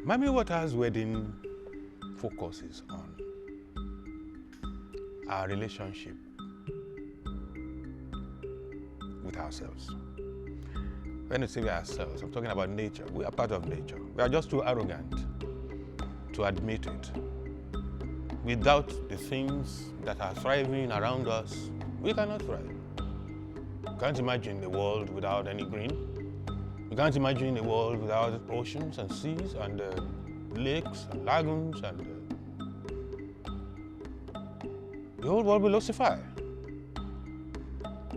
Mami Water's wedding focuses on our relationship with ourselves. When I say ourselves, I'm talking about nature. We are part of nature. We are just too arrogant to admit it. Without the things that are thriving around us, we cannot thrive. You can't imagine a world without any green. You can't imagine a world without oceans and seas and lakes and lagoons and the whole world will ossify.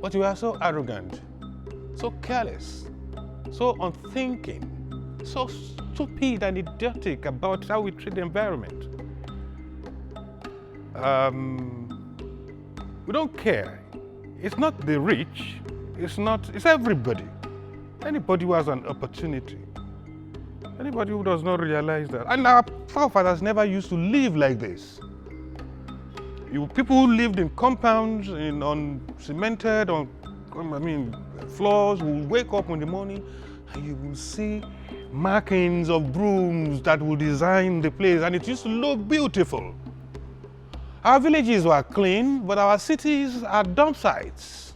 But we are so arrogant, so careless, so unthinking, so stupid and idiotic about how we treat the environment. We don't care. It's not the rich, it's everybody. Anybody who has an opportunity. Anybody who does not realize that. And our forefathers never used to live like this. People who lived in compounds, on cemented, floors, will wake up in the morning and you will see markings of brooms that will design the place, and it used to look beautiful. Our villages were clean, but our cities are dump sites.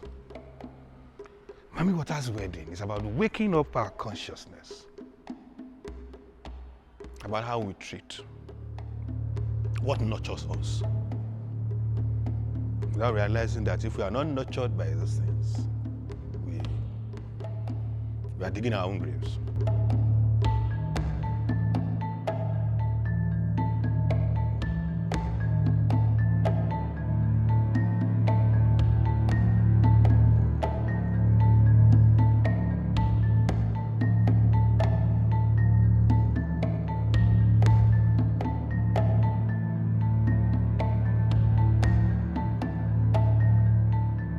Mami Water's wedding is about waking up our consciousness about how we treat what nurtures us, without realizing that if we are not nurtured by those things, we are digging our own graves.